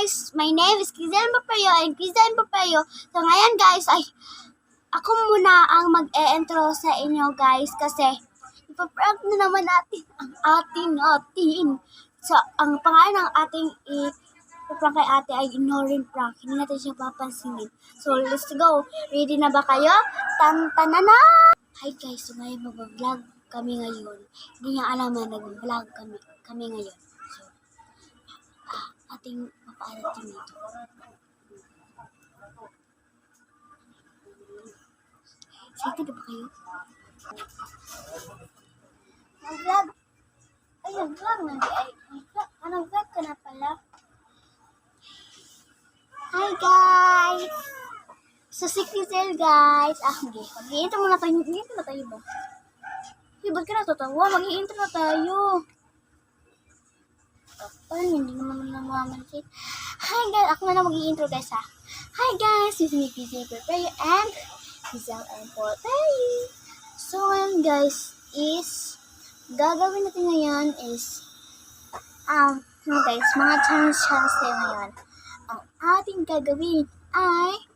guys, my name is Cristian Papayo and Cristian Papayo. So ngayon guys, ay ako muna ang mag-e-intro sa inyo guys kasi ipaprank na naman natin ang atin. So ang pangalan ng ating ipaprank kay ate ay ignoring prank. Hindi natin siya papansinin. So let's go. Ready na ba kayo? Tantanana! Hi guys, so ngayon mag-vlog kami ngayon. Hindi niya alam na nag-vlog kami ngayon. So, ating mapaarating dito. Excited ba kayo? Mag-vlog? Ay, nag-vlog na. Nag-vlog ka na pala. Hi guys! So, si Crizel guys. Okay. Mag-i-intro muna tayo. Mag-i-intro na tayo ba? Hey, ba't ka natatawa? Mag-i-intro na tayo. Hindi naman namamansin. Hi guys! Ako na mag-i-intro guys ha. Hi guys! This is me, Crizel Papayo and Crizel and Papayo. So, ngayon guys is gagawin natin ngayon is guys, mga challenge tayo ngayon. Ang ating gagawin ay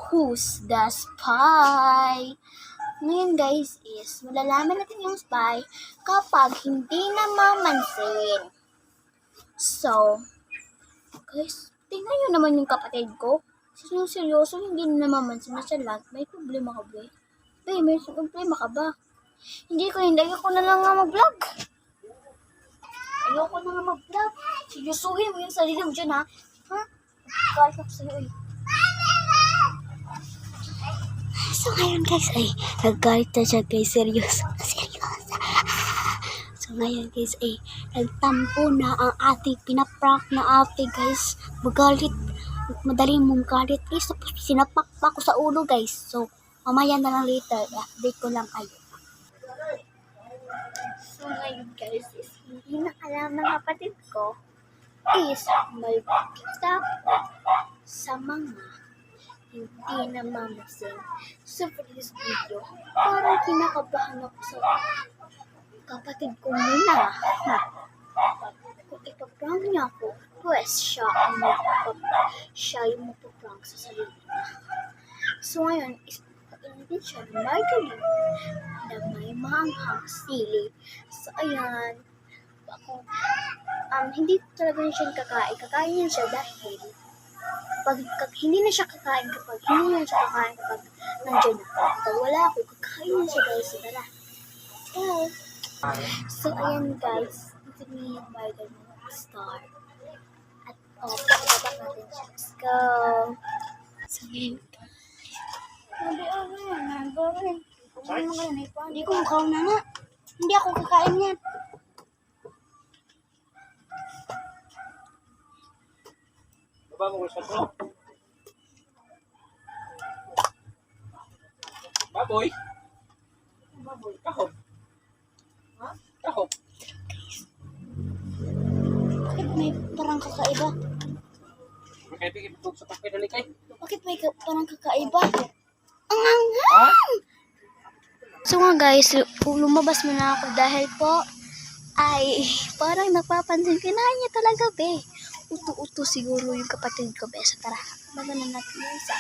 Who's the Spy? Ngayon guys is malalaman natin yung spy kapag hindi namamansin. So, guys, tingnan nyo naman yung kapatid ko. Seryoso, hindi na namamansin na siya lang. May problema ka ba? May problema ka ba? Hindi ko na lang nga mag-vlog. Ayoko na nga mag-vlog. Seryosuhin mo yung sarili mo dyan ha. Ha? Kahit ako sa'yo eh. So ngayon guys ay naggalit na siya guys. Seryoso. So ngayon guys ay nagtampo na ang ate. Pinaprank na ate guys. Magalit. Madaling mong galit guys. Tapos sinapak pa ako sa ulo guys. So mamaya na lang later. Update ko lang kayo. So ngayon guys is hindi na alam ng kapatid ko is magkita sa mga hindi namamansin. So for this video, parang kinakabahan ako sa kapatid ko muna. Kung ipaprank niya ako, pues siya yung magpaprank sa sarili niya. So ngayon, pag-initin siya ng margarine na may maanghang sili. So ayan, ako, hindi talaga niya siya kakain. Kakain niya siya dahil hindi na siya kakain kapag nandiyan ako. Pag wala ako, kakain na siya guys. Tara. So, ayan guys. Ito ni Biden Star. At, pagkabak natin siya. Let's go. So, ayan guys. Hindi ko mukhaw na nga. Hindi ako kakain yan. Baboy. Kahop. Ha? Kahop. Bakit may parang kakaiba? Bakit ipitog sa pagkidalikay? Bakit may parang kakaiba? Ang anghang! So nga guys, lumabas muna ako dahil po ay parang napapansin kinain niya talaga be. Uto-uto siguro yung kapatid ko be. So tara, abangan na natin yun sa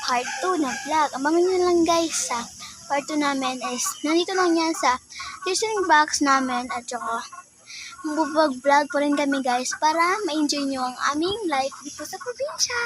part 2 na vlog. Abangan nyo lang guys sa part 2 namin is nandito lang yan sa description box namin at saka mag-vlog po rin kami guys para ma-enjoy nyo ang aming life dito sa probinsya.